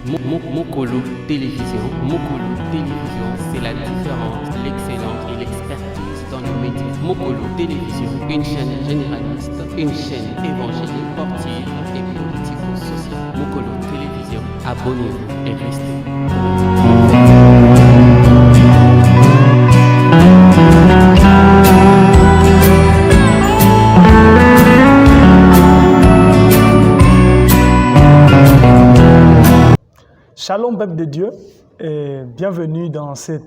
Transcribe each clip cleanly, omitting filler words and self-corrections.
Mokolo Télévision. Mokolo Télévision, c'est la différence, l'excellence et l'expertise dans le métier. Mokolo Télévision, une chaîne généraliste, une chaîne évangélique, sportive et politico-sociale. Mokolo Télévision, abonnez-vous et restez. Shalom, peuple de Dieu, et bienvenue dans ces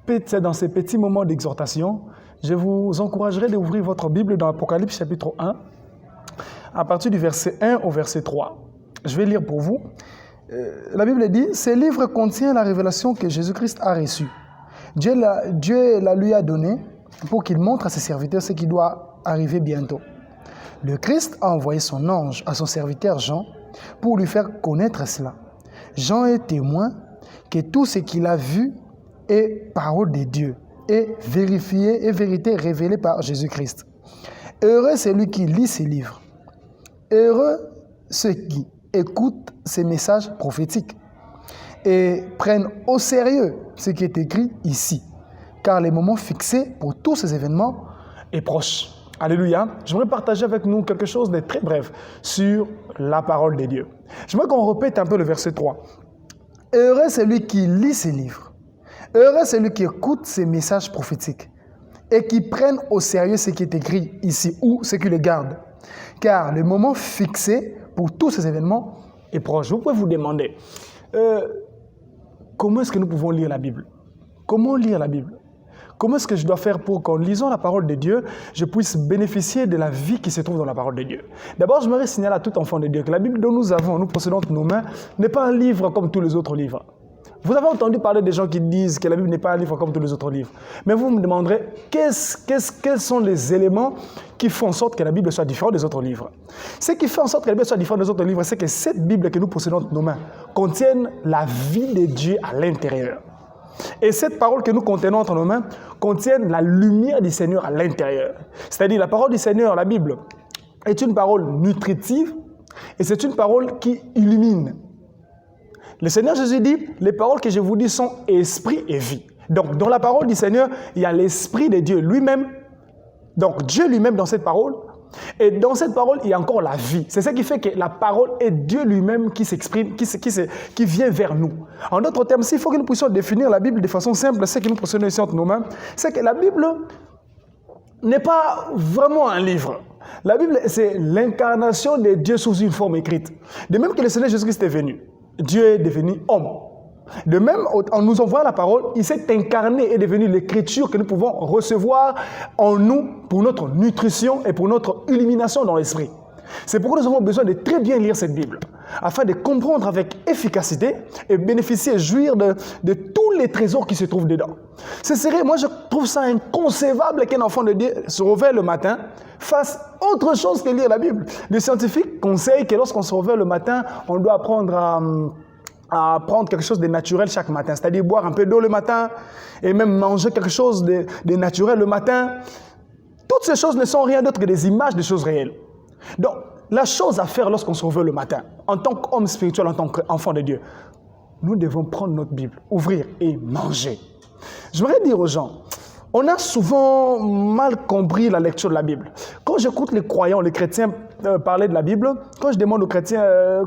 petits moments d'exhortation. Je vous encouragerai d'ouvrir votre Bible dans Apocalypse chapitre 1, à partir du verset 1 au verset 3. Je vais lire pour vous. La Bible dit, « Ce livre contient la révélation que Jésus-Christ a reçue. Dieu la lui a donnée pour qu'il montre à ses serviteurs ce qui doit arriver bientôt. Le Christ a envoyé son ange à son serviteur Jean pour lui faire connaître cela. Jean est témoin que tout ce qu'il a vu est parole de Dieu et vérifié et vérité révélée par Jésus-Christ. Heureux celui qui lit ces livres. Heureux ceux qui écoutent ces messages prophétiques et prennent au sérieux ce qui est écrit ici, car le moment fixé pour tous ces événements est proche. Alléluia. J'aimerais partager avec nous quelque chose de très bref sur la parole de Dieu. J'aimerais qu'on répète un peu le verset 3. Heureux celui qui lit ces livres. Heureux celui qui écoute ces messages prophétiques et qui prennent au sérieux ce qui est écrit ici ou ce qui le garde. Car le moment fixé pour tous ces événements est proche. Vous pouvez vous demander, comment est-ce que nous pouvons lire la Bible? Comment lire la Bible? Comment est-ce que je dois faire pour qu'en lisant la parole de Dieu, je puisse bénéficier de la vie qui se trouve dans la parole de Dieu? D'abord, je voudrais signaler à tout enfant de Dieu que la Bible dont nous possédons entre nos mains, n'est pas un livre comme tous les autres livres. Vous avez entendu parler des gens qui disent que la Bible n'est pas un livre comme tous les autres livres. Mais vous me demanderez, quels sont les éléments qui font en sorte que la Bible soit différente des autres livres? Ce qui fait en sorte que la Bible soit différente des autres livres, c'est que cette Bible que nous possédons entre nos mains contienne la vie de Dieu à l'intérieur. Et cette parole que nous contenons entre nos mains contient la lumière du Seigneur à l'intérieur. C'est-à-dire la parole du Seigneur, la Bible, est une parole nutritive et c'est une parole qui illumine. Le Seigneur Jésus dit, les paroles que je vous dis sont esprit et vie. Donc dans la parole du Seigneur, il y a l'esprit de Dieu lui-même. Donc Dieu lui-même dans cette parole. Et dans cette parole, il y a encore la vie. C'est ce qui fait que la parole est Dieu lui-même qui s'exprime, qui vient vers nous. En d'autres termes, s'il faut que nous puissions définir la Bible de façon simple, ce que nous possédons ici entre nos mains, c'est que la Bible n'est pas vraiment un livre. La Bible, c'est l'incarnation de Dieu sous une forme écrite. De même que le Seigneur Jésus-Christ est venu, Dieu est devenu homme. De même, en nous envoyant la parole, il s'est incarné et devenu l'écriture que nous pouvons recevoir en nous pour notre nutrition et pour notre illumination dans l'esprit. C'est pourquoi nous avons besoin de très bien lire cette Bible, afin de comprendre avec efficacité et bénéficier et jouir de tous les trésors qui se trouvent dedans. Moi je trouve ça inconcevable qu'un enfant de Dieu se réveille le matin, fasse autre chose que lire la Bible. Les scientifiques conseillent que lorsqu'on se réveille le matin, on doit apprendre à prendre quelque chose de naturel chaque matin, c'est-à-dire boire un peu d'eau le matin et même manger quelque chose de naturel le matin. Toutes ces choses ne sont rien d'autre que des images des choses réelles. Donc, la chose à faire lorsqu'on se réveille le matin, en tant qu'homme spirituel, en tant qu'enfant de Dieu, nous devons prendre notre Bible, ouvrir et manger. J'aimerais dire aux gens, on a souvent mal compris la lecture de la Bible. Quand j'écoute les croyants, les chrétiens parler de la Bible, quand je demande aux chrétiens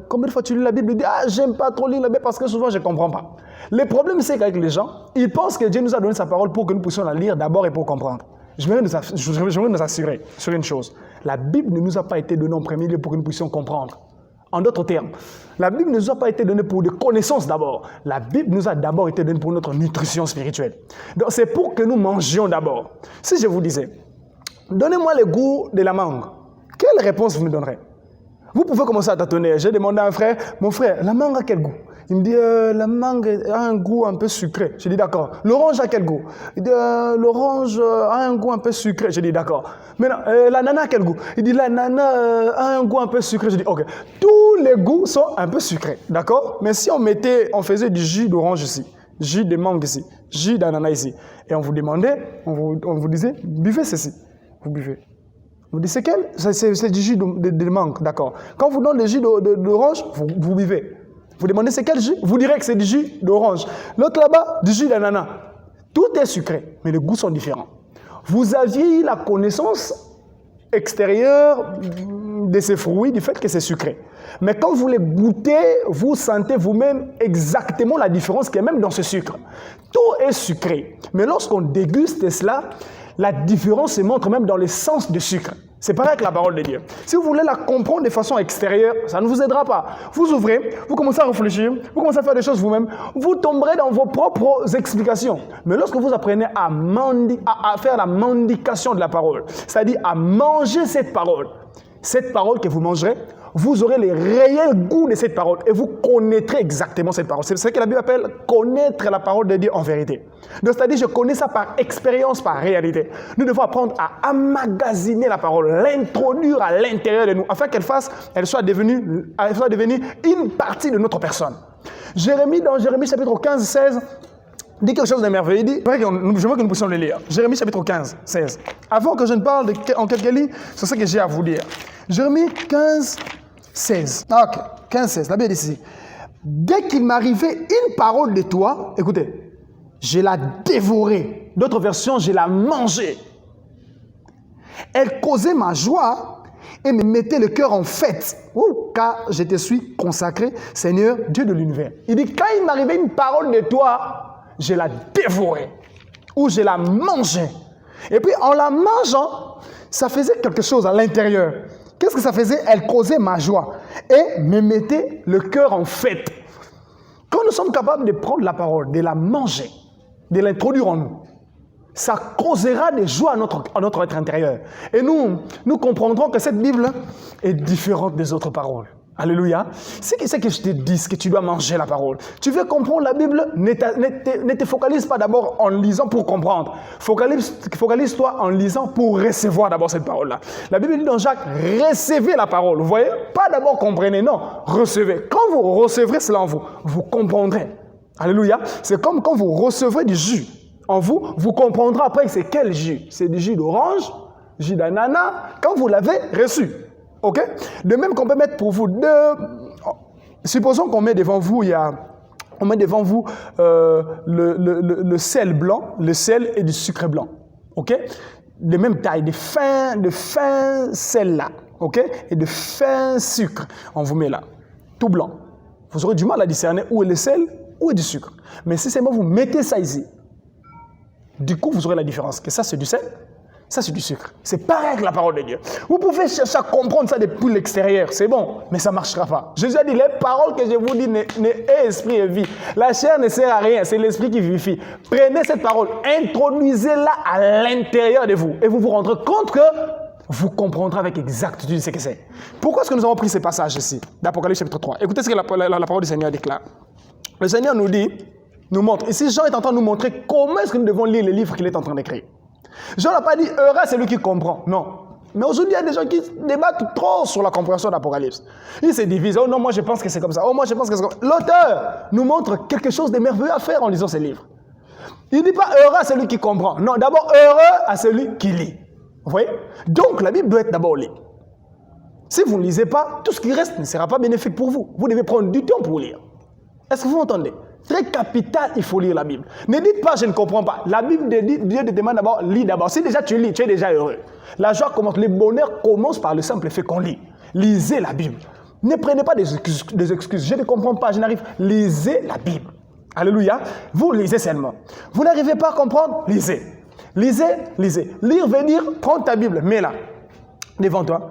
combien de fois tu lis la Bible, ils disent « Ah, j'aime pas trop lire la Bible parce que souvent je ne comprends pas. » Le problème, c'est qu'avec les gens, ils pensent que Dieu nous a donné sa parole pour que nous puissions la lire d'abord et pour comprendre. J'aimerais nous assurer sur une chose. La Bible ne nous a pas été donnée en premier lieu pour que nous puissions comprendre. En d'autres termes, la Bible ne nous a pas été donnée pour des connaissances d'abord. La Bible nous a d'abord été donnée pour notre nutrition spirituelle. Donc c'est pour que nous mangions d'abord. Si je vous disais, donnez-moi le goût de la mangue, quelle réponse vous me donnerez? Vous pouvez commencer à tâtonner. J'ai demandé à un frère, mon frère, la mangue a quel goût? Il me dit, la mangue a un goût un peu sucré. Je dis, d'accord. L'orange a quel goût? Il dit, l'orange a un goût un peu sucré. Je dis, d'accord. Maintenant, l'ananas a quel goût? Il dit, l'ananas a un goût un peu sucré. Je dis, ok. Tous les goûts sont un peu sucrés, d'accord? Mais si on faisait du jus d'orange ici, jus de mangue ici, jus d'ananas ici, et on vous demandait, on vous disait, buvez ceci. Vous buvez. Vous dites, c'est quel? C'est du jus de mangue, d'accord. Quand on vous donne le jus d'orange, vous buvez. Vous demandez c'est quel jus? Vous direz que c'est du jus d'orange. L'autre là-bas, du jus d'ananas. Tout est sucré, mais les goûts sont différents. Vous aviez la connaissance extérieure de ces fruits, du fait que c'est sucré. Mais quand vous les goûtez, vous sentez vous-même exactement la différence qu'il y a même dans ce sucre. Tout est sucré. Mais lorsqu'on déguste cela, la différence se montre même dans le sens du sucre. C'est pareil avec la parole de Dieu. Si vous voulez la comprendre de façon extérieure, ça ne vous aidera pas. Vous ouvrez, vous commencez à réfléchir, vous commencez à faire des choses vous-même, vous tomberez dans vos propres explications. Mais lorsque vous apprenez à faire la mendication de la parole, c'est-à-dire à manger cette parole que vous mangerez, vous aurez les réels goûts de cette parole et vous connaîtrez exactement cette parole. C'est ce que la Bible appelle connaître la parole de Dieu en vérité. Donc, c'est-à-dire, je connais ça par expérience, par réalité. Nous devons apprendre à emmagasiner la parole, l'introduire à l'intérieur de nous, afin qu'elle soit devenue une partie de notre personne. Dans Jérémie chapitre 15, 16, dit quelque chose de merveilleux. Il dit, je veux que nous puissions le lire. Jérémie chapitre 15, 16. Avant que je ne parle en quelques lignes, c'est ce que j'ai à vous dire. Jérémie 15, 16. Ok, 15, 16. La Bible dit ici. Dès qu'il m'arrivait une parole de toi, écoutez, je la dévorais. D'autres versions, je la mangeais. Elle causait ma joie et me mettait le cœur en fête. Car je te suis consacré, Seigneur, Dieu de l'univers. Il dit, quand il m'arrivait une parole de toi, je la dévorais. Ou je la mangeais. Et puis, en la mangeant, ça faisait quelque chose à l'intérieur. Qu'est-ce que ça faisait? Elle causait ma joie et me mettait le cœur en fête. Quand nous sommes capables de prendre la parole, de la manger, de l'introduire en nous, ça causera des joies à notre être intérieur. Et nous comprendrons que cette Bible est différente des autres paroles. Alléluia. C'est que je te dis que tu dois manger la parole. Tu veux comprendre la Bible, ne te focalise pas d'abord en lisant pour comprendre. Focalise-toi en lisant pour recevoir d'abord cette parole-là. La Bible dit dans Jacques, recevez la parole. Vous voyez? Pas d'abord comprenez, non. Recevez. Quand vous recevrez cela en vous, vous comprendrez. Alléluia. C'est comme quand vous recevrez du jus en vous, vous comprendrez après c'est quel jus. C'est du jus d'orange, jus d'ananas, quand vous l'avez reçu. Ok? De même qu'on peut mettre pour vous supposons qu'on met devant vous, le sel blanc, le sel et du sucre blanc. Ok? De même taille, de fin sel là. Ok? Et de fin sucre. On vous met là. Tout blanc. Vous aurez du mal à discerner où est le sel, où est du sucre. Mais si seulement vous mettez ça ici, du coup vous aurez la différence. Que ça c'est du sel. Ça, c'est du sucre. C'est pareil avec la parole de Dieu. Vous pouvez chercher à comprendre ça depuis l'extérieur. C'est bon, mais ça ne marchera pas. Jésus a dit, les paroles que je vous dis est esprit et vie. La chair ne sert à rien, c'est l'esprit qui vivifie. Prenez cette parole, introduisez-la à l'intérieur de vous. Et vous vous rendrez compte que vous comprendrez avec exactitude ce que c'est. Pourquoi est-ce que nous avons pris ces passages ici, d'Apocalypse chapitre 3? Écoutez ce que la parole du Seigneur déclare. Le Seigneur nous montre. Ici, Jean est en train de nous montrer comment est-ce que nous devons lire les livres qu'il est en train d'écrire. Jean n'a pas dit « heureux c'est lui qui comprend ». Non. Mais aujourd'hui, il y a des gens qui débattent trop sur la compréhension d'Apocalypse. Ils se divisent. « Oh non, moi je pense que c'est comme ça. Oh, moi je pense que c'est comme ça. » L'auteur nous montre quelque chose de merveilleux à faire en lisant ses livres. Il ne dit pas « heureux à celui qui comprend ». Non, d'abord « heureux à celui qui lit ». Vous voyez? Donc, la Bible doit être d'abord lue. Si vous ne lisez pas, tout ce qui reste ne sera pas bénéfique pour vous. Vous devez prendre du temps pour lire. Est-ce que vous m'entendez? Très capital, il faut lire la Bible. Ne dites pas, je ne comprends pas. La Bible dit, Dieu te demande d'abord, lis d'abord. Si déjà tu lis, tu es déjà heureux. La joie commence, le bonheur commence par le simple fait qu'on lit. Lisez la Bible. Ne prenez pas des excuses. Je ne comprends pas, je n'arrive. Lisez la Bible. Alléluia. Vous lisez seulement. Vous n'arrivez pas à comprendre, lisez. Lisez, lisez. Lire veut dire, prends ta Bible, mets-la devant toi.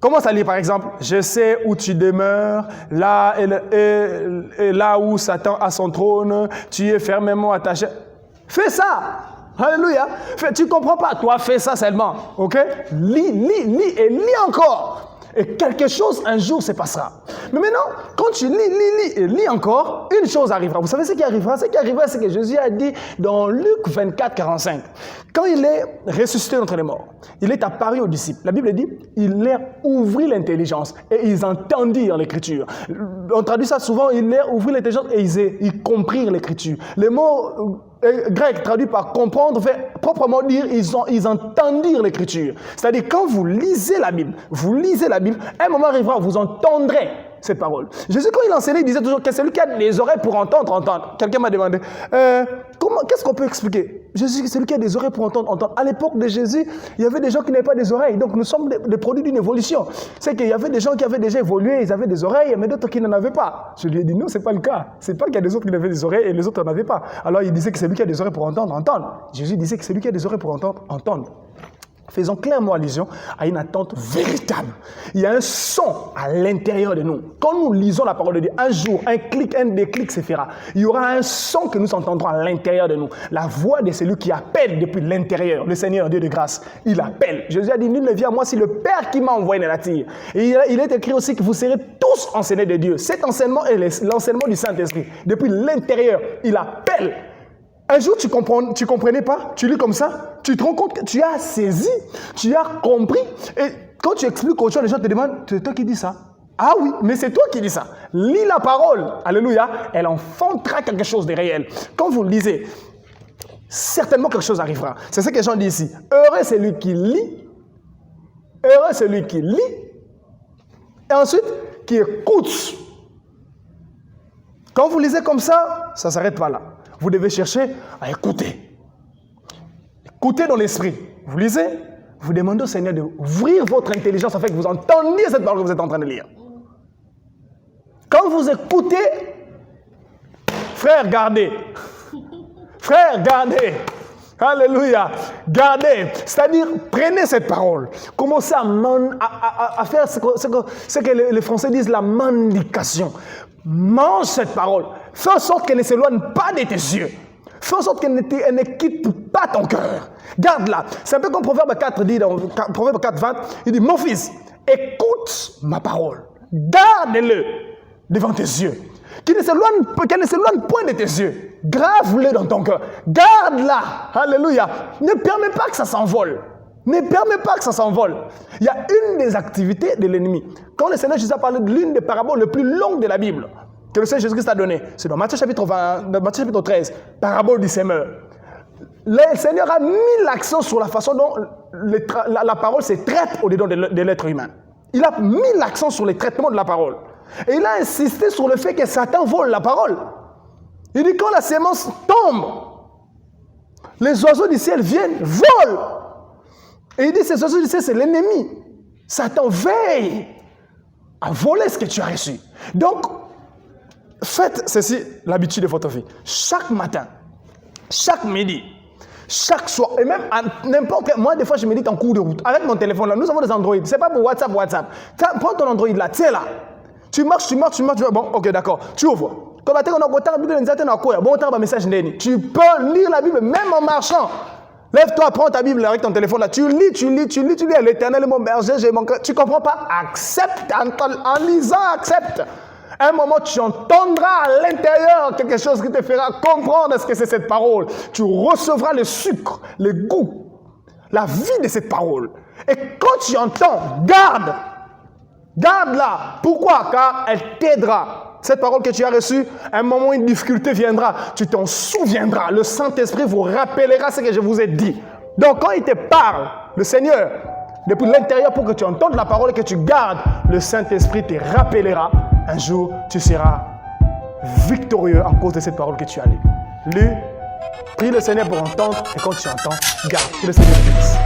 Commence à lire par exemple, je sais où tu demeures, là et là où Satan a son trône, tu es fermement attaché. Fais ça. Alléluia. Tu ne comprends pas, toi fais ça seulement. Ok? Lis et lis encore. Et quelque chose un jour se passera. Mais maintenant, quand tu lis encore, une chose arrivera. Vous savez ce qui arrivera? Ce qui arrivera, c'est que Jésus a dit dans Luc 24, 45, quand il est ressuscité d'entre les morts, il est apparu aux disciples. La Bible dit, il leur ouvrit l'intelligence et ils entendirent l'écriture. On traduit ça souvent, il leur ouvrit l'intelligence et ils comprirent l'écriture. Le mot grec traduit par comprendre fait proprement dire ils entendirent l'écriture. C'est-à-dire quand vous lisez la Bible, un moment arrivera où vous entendrez cette parole. Jésus, quand il enseignait, il disait toujours que celui qui a des oreilles pour entendre, entendre. Quelqu'un m'a demandé, qu'est-ce qu'on peut expliquer? Jésus, celui qui a des oreilles pour entendre, entendre. À l'époque de Jésus, il y avait des gens qui n'avaient pas des oreilles. Donc nous sommes des produits d'une évolution. C'est qu'il y avait des gens qui avaient déjà évolué, ils avaient des oreilles, mais d'autres qui n'en avaient pas. Je lui ai dit, non, ce n'est pas le cas. Ce n'est pas qu'il y a des autres qui avaient des oreilles et les autres n'en avaient pas. Alors il disait que celui qui a des oreilles pour entendre, entendre. Jésus disait que celui qui a des oreilles pour entendre, entendre. Faisons clairement allusion à une attente véritable. Il y a un son à l'intérieur de nous. Quand nous lisons la parole de Dieu, un jour, un clic, un déclic se fera. Il y aura un son que nous entendrons à l'intérieur de nous. La voix de celui qui appelle depuis l'intérieur. Le Seigneur, Dieu de grâce, il appelle. Jésus a dit, nul ne vient à moi si le Père qui m'a envoyé ne l'attire. Et il est écrit aussi que vous serez tous enseignés de Dieu. Cet enseignement est l'enseignement du Saint-Esprit. Depuis l'intérieur, il appelle. Un jour, tu comprenais pas, tu lis comme ça, tu te rends compte que tu as saisi, tu as compris. Et quand tu expliques aux gens, les gens te demandent, c'est toi qui dis ça? Ah oui, mais c'est toi qui dis ça. Lis la parole, alléluia, elle enfantera quelque chose de réel. Quand vous lisez, certainement quelque chose arrivera. C'est ce que les gens disent ici. Heureux celui qui lit, heureux celui qui lit, et ensuite qui écoute. Quand vous lisez comme ça ne s'arrête pas là. Vous devez chercher à écouter. Écoutez dans l'esprit. Vous lisez, vous demandez au Seigneur d'ouvrir votre intelligence afin que vous entendiez cette parole que vous êtes en train de lire. Quand vous écoutez, frère, gardez. Frère, gardez. Alléluia. Gardez. C'est-à-dire, prenez cette parole. Commencez à faire ce que les Français disent la mendication. Mange cette parole. Fais en sorte qu'elle ne s'éloigne pas de tes yeux. Fais en sorte qu'elle ne quitte pas ton cœur. Garde-la. C'est un peu comme Proverbe 4 dit dans Proverbe 4, 20. Il dit, mon fils, écoute ma parole. Garde-le devant tes yeux. Qu'elle ne s'éloigne point de tes yeux. Grave-le dans ton cœur. Garde-la. Alléluia. Ne permets pas que ça s'envole. Ne permets pas que ça s'envole. Il y a une des activités de l'ennemi. Quand le Seigneur Jésus a parlé de l'une des paraboles les plus longues de la Bible, que le Seigneur Jésus-Christ a donné, c'est dans Matthieu chapitre 13, parabole du semeur. Le Seigneur a mis l'accent sur la façon dont la parole se traite au-dedans de l'être humain. Il a mis l'accent sur le traitement de la parole. Et il a insisté sur le fait que Satan vole la parole. Il dit quand la sémence tombe, les oiseaux du ciel viennent, volent. Et il dit, ces oiseaux du ciel, c'est l'ennemi. Satan veille à voler ce que tu as reçu. Donc, faites ceci, l'habitude de votre vie. Chaque matin, chaque midi, chaque soir, et même à n'importe quel... Moi, des fois, je médite en cours de route. Avec mon téléphone, là, nous avons des Android. Ce n'est pas pour WhatsApp. Prends ton Android, là, tiens là. Tu marches. Bon, ok, d'accord. Tu ouvres. Tu peux lire la Bible même en marchant. Lève-toi, prends ta Bible avec ton téléphone là. Tu lis à l'Éternel, mon berger, j'ai mon cœur. Tu ne comprends pas? Accepte. En lisant, accepte. À un moment, tu entendras à l'intérieur quelque chose qui te fera comprendre ce que c'est cette parole. Tu recevras le sucre, le goût, la vie de cette parole. Et quand tu entends, garde. Garde-la. Pourquoi? Car elle t'aidera. Cette parole que tu as reçue, à un moment où une difficulté viendra, tu t'en souviendras. Le Saint-Esprit vous rappellera ce que je vous ai dit. Donc, quand il te parle, le Seigneur, depuis l'intérieur pour que tu entendes la parole et que tu gardes, le Saint-Esprit te rappellera. Un jour, tu seras victorieux en cause de cette parole que tu as lue. Prie le Seigneur pour entendre et quand tu entends, garde. Que le Seigneur te bénisse.